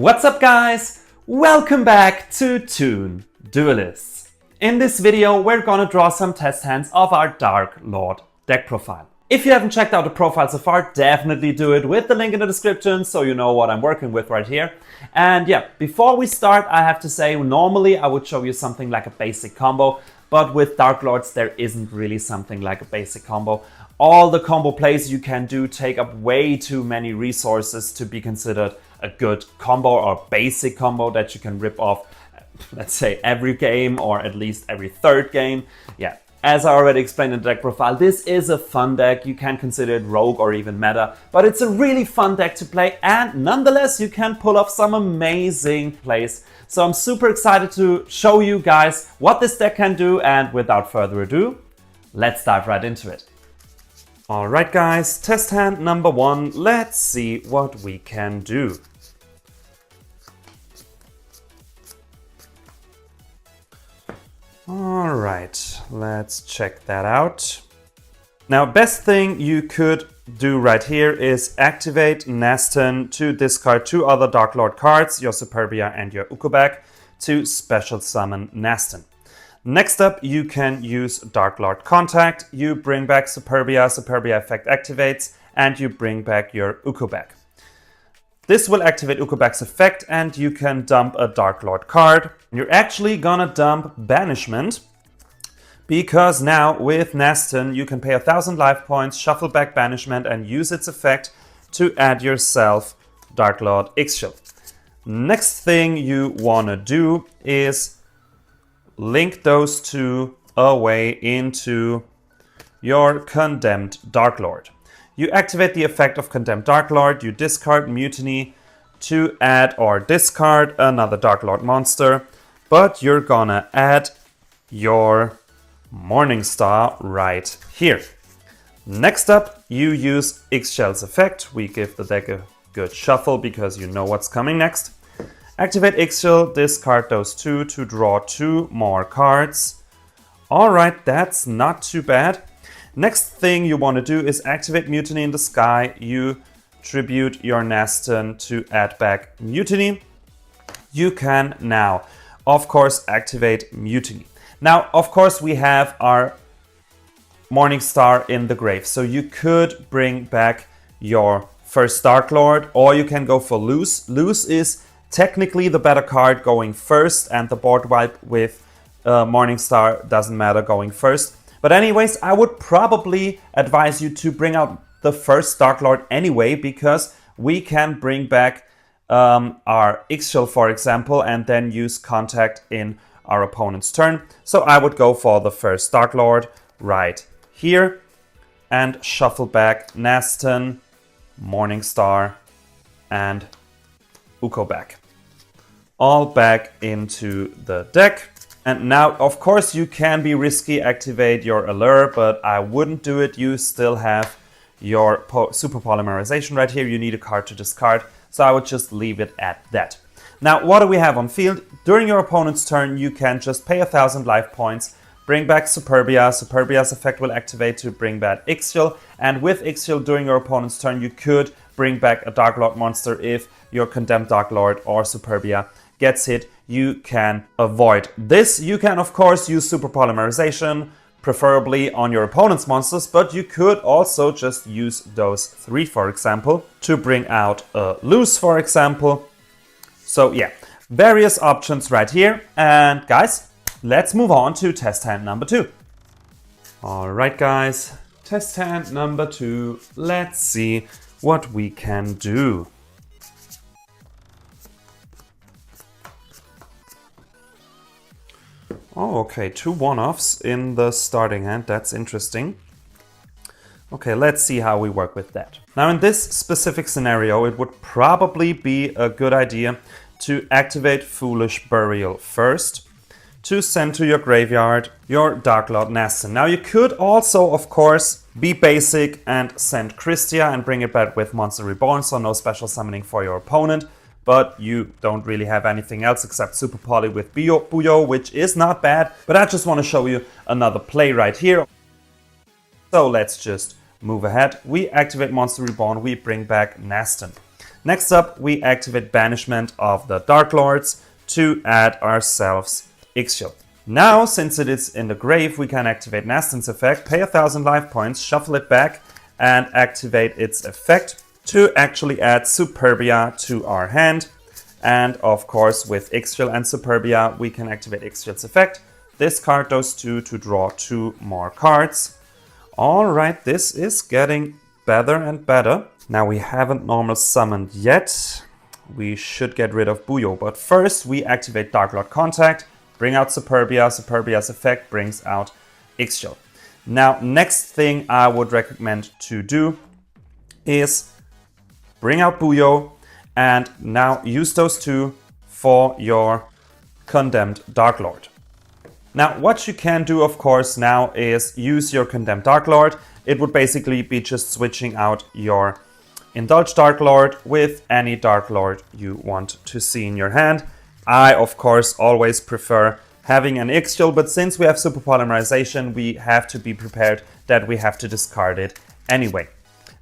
What's up guys? Welcome back to Toon, Duelists. In this video we're gonna draw some test hands of our Darklord deck profile. If you haven't checked out the profile so far, definitely do it with the link in the description so you know what I'm working with right here. And yeah, before we start I have to say normally I would show you something like a basic combo, but with Darklords there isn't really something like a basic combo. All the combo plays you can do take up way too many resources to be considered a good combo or basic combo that you can rip off, let's say, every game or at least every third game. Yeah, as I already explained in the deck profile, this is a fun deck. You can consider it rogue or even meta, but it's a really fun deck to play and nonetheless you can pull off some amazing plays. So I'm super excited to show you guys what this deck can do, and without further ado, let's dive right into it. Alright guys, test hand number 1, let's see what we can do. Alright, let's check that out. Now, best thing you could do right here is activate Testhand to discard 2 other Darklord cards, your Superbia and your Ukobak, to special summon Testhand. Next up, you can use Darklord Contact. You bring back Superbia, Superbia effect activates, and you bring back your Ukobak. This will activate Ukobak's effect and you can dump a Darklord card. You're actually gonna dump Banishment because now with Testhand you can pay 1000 life points, shuffle back Banishment and use its effect to add yourself Darklord Ixchel. Next thing you wanna do is link those two away into your Condemned Darklord. You activate the effect of Condemned Darklord, you discard Mutiny to add or discard another Darklord monster, but you're gonna add your Morningstar right here. Next up, you use Ixchel's effect. We give the deck a good shuffle because you know what's coming next. Activate Ixchel, discard those 2 to draw 2 more cards. Alright, that's not too bad. Next thing you want to do is activate Mutiny in the Sky. You tribute your Testhand to add back Mutiny. You can now, of course, activate Mutiny. Now, of course, we have our Morningstar in the grave. So you could bring back your first Darklord, or you can go for Loose. Loose is technically the better card going first, and the board wipe with Morningstar doesn't matter going first. But anyways, I would probably advise you to bring out the first Darklord anyway, because we can bring back our Ixchel, for example, and then use Contact in our opponent's turn. So I would go for the first Darklord right here and shuffle back Testhand, Morningstar, and Ukobak. All back into the deck. And now, of course, you can be risky, activate your Allure, but I wouldn't do it. You still have your Super Polymerization right here. You need a card to discard, so I would just leave it at that. Now, what do we have on field? During your opponent's turn, you can just pay 1000 life points, bring back Superbia. Superbia's effect will activate to bring back Ixchel, and with Ixchel during your opponent's turn, you could bring back a Darklord monster if your Condemned Darklord or Superbia gets hit. You can avoid this. You can, of course, use Super Polymerization, preferably on your opponent's monsters, but you could also just use those 3, for example, to bring out a Loose, for example. So yeah, various options right here. And guys, let's move on to test hand number 2. Alright guys, test hand number 2. Let's see what we can do. Oh, okay, 2 one-offs in the starting hand. That's interesting. Okay, let's see how we work with that. Now, in this specific scenario, it would probably be a good idea to activate Foolish Burial first, to send to your graveyard your Darklord Testhand. Now, you could also, of course, be basic and send Christia and bring it back with Monster Reborn, so no special summoning for your opponent. But you don't really have anything else except Super Poly with Buyo, which is not bad. But I just want to show you another play right here. So let's just move ahead. We activate Monster Reborn, we bring back Testhand. Next up, we activate Banishment of the Darklords to add ourselves Ixchel. Now, since it is in the grave, we can activate Nasthan's effect, pay 1000 life points, shuffle it back, and activate its effect to actually add Superbia to our hand. And of course, with Ixchel and Superbia, we can activate Ixchel's effect. Discard those two to draw 2 more cards. Alright, this is getting better and better. Now we haven't normal summoned yet. We should get rid of Buyo, but first we activate Darklord Contact, bring out Superbia. Superbia's effect brings out Ixchel. Now, next thing I would recommend to do is bring out Buyo and now use those 2 for your Condemned Darklord. Now, what you can do, of course, now is use your Condemned Darklord. It would basically be just switching out your Indulged Darklord with any Darklord you want to see in your hand. I, of course, always prefer having an Ixchel, but since we have Super Polymerization, we have to be prepared that we have to discard it anyway.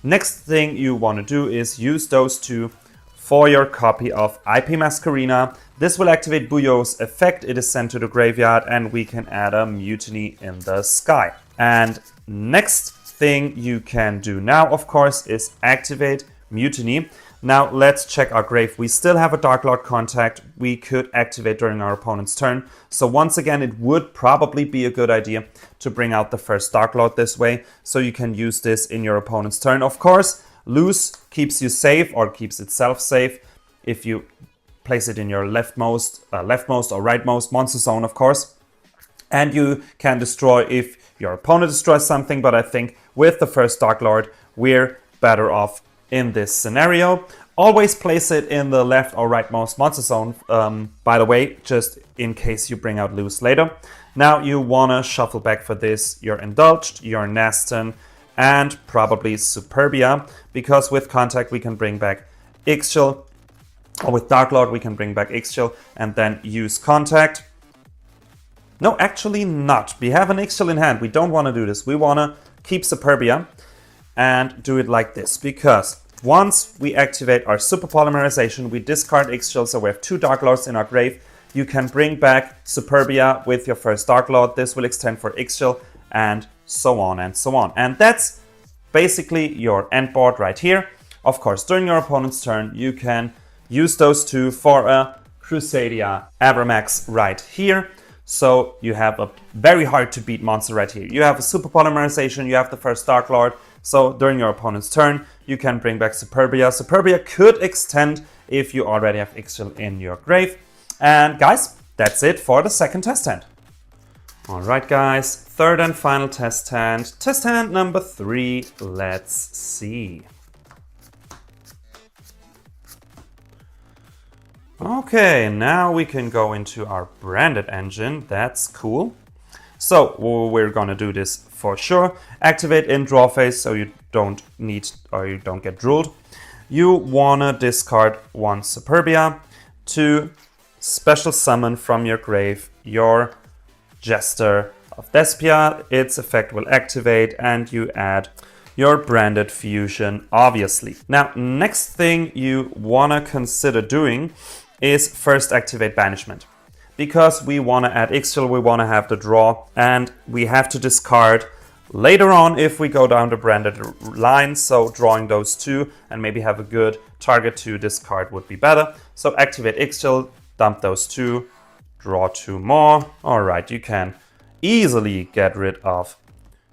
Next thing you want to do is use those 2 for your copy of IP Masquerena. This will activate Buyo's effect. It is sent to the graveyard and we can add a Mutiny in the Sky. And next thing you can do now, of course, is activate Mutiny. Now let's check our grave. We still have a Darklord Contact we could activate during our opponent's turn. So once again, it would probably be a good idea to bring out the first Darklord this way, so you can use this in your opponent's turn. Of course, Loose keeps you safe or keeps itself safe if you place it in your leftmost or rightmost monster zone, of course. And you can destroy if your opponent destroys something, but I think with the first Darklord, we're better off in this scenario. Always place it in the left or rightmost monster zone, by the way, just in case you bring out Loose later. Now you wanna shuffle back for this your Indulged, your Nasthan, and probably Superbia, because with Contact we can bring back Ixchel, or with Darklord we can bring back Ixchel and then use Contact. No, actually not. We have an Ixchel in hand. We don't want to do this. We want to keep Superbia and do it like this, because once we activate our Super Polymerization, we discard Ixchel, so we have 2 Darklords in our grave. You can bring back Superbia with your first Darklord. This will extend for Ixchel and so on and so on. And that's basically your end board right here. Of course, during your opponent's turn, you can use those 2 for a Crusadia Abramax right here. So you have a very hard to beat monster right here. You have a Super Polymerization, you have the first Darklord. So during your opponent's turn, you can bring back Superbia. Superbia could extend if you already have Ixchel in your grave. And guys, that's it for the second test hand. Alright guys, third and final test hand. Test hand number 3, let's see. Okay, now we can go into our branded engine. That's cool. So we're gonna do this for sure. Activate in draw phase so you don't need or you don't get drooled. You wanna discard 1 Superbia to special summon from your grave your Jester of Despia. Its effect will activate and you add your branded fusion, obviously. Now, next thing you wanna consider doing is first activate Banishment. Because we want to add Ixchel, we want to have the draw, and we have to discard later on if we go down the branded line. So drawing those 2 and maybe have a good target to discard would be better. So activate Ixchel, dump those 2, draw 2 more. Alright, you can easily get rid of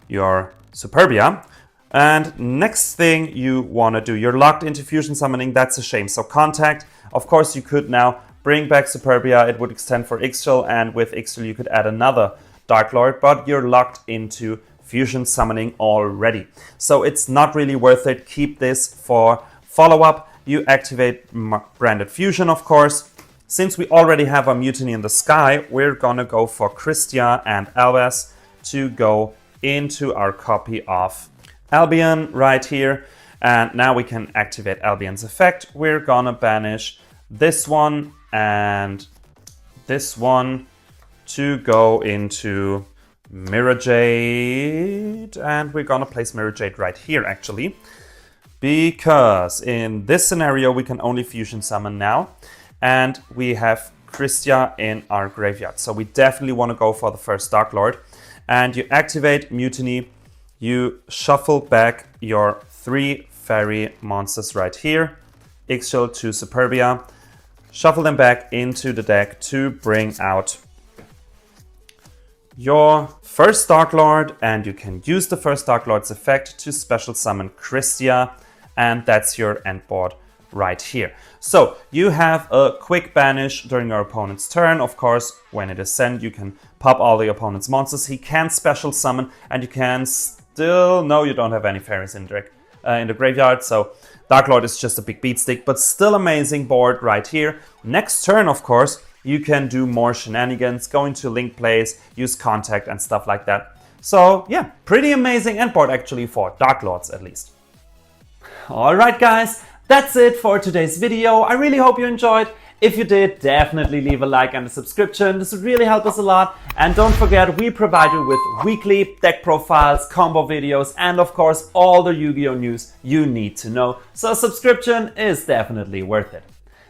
your Superbia. And next thing you want to do, you're locked into fusion summoning, that's a shame. So Contact. Of course, you could now bring back Superbia, it would extend for Ixchel, and with Ixchel you could add another Darklord, but you're locked into fusion summoning already. So it's not really worth it. Keep this for follow-up. You activate branded fusion, of course. Since we already have a Mutiny in the Sky, we're gonna go for Christia and Albas to go into our copy of Albion right here. And now we can activate Albion's effect. We're gonna banish this one and this one to go into Mirror Jade. And we're gonna place Mirror Jade right here, actually, because in this scenario we can only fusion summon now, and we have Christia in our graveyard. So we definitely want to go for the first Darklord. And you activate Mutiny, you shuffle back your 3 fairy monsters right here, Ixchel to Superbia, shuffle them back into the deck to bring out your first Darklord, and you can use the first Darklord's effect to special summon Christia, and that's your end board right here. So you have a quick banish during your opponent's turn. Of course, when it is sent, you can pop all the opponent's monsters. He can special summon, and you can still... No, you don't have any fairies in the graveyard, so Darklord is just a big beat stick, but still amazing board right here. Next turn, of course, you can do more shenanigans, go into link plays, use contact and stuff like that. So yeah, pretty amazing end board actually for Darklords at least. Alright guys, that's it for today's video. I really hope you enjoyed. If you did, definitely leave a like and a subscription. This would really help us a lot. And don't forget, we provide you with weekly deck profiles, combo videos, and of course all the Yu-Gi-Oh! News you need to know. So a subscription is definitely worth it.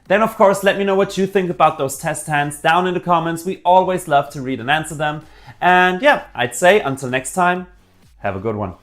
Then of course, let me know what you think about those test hands down in the comments. We always love to read and answer them. And yeah, I'd say until next time, have a good one.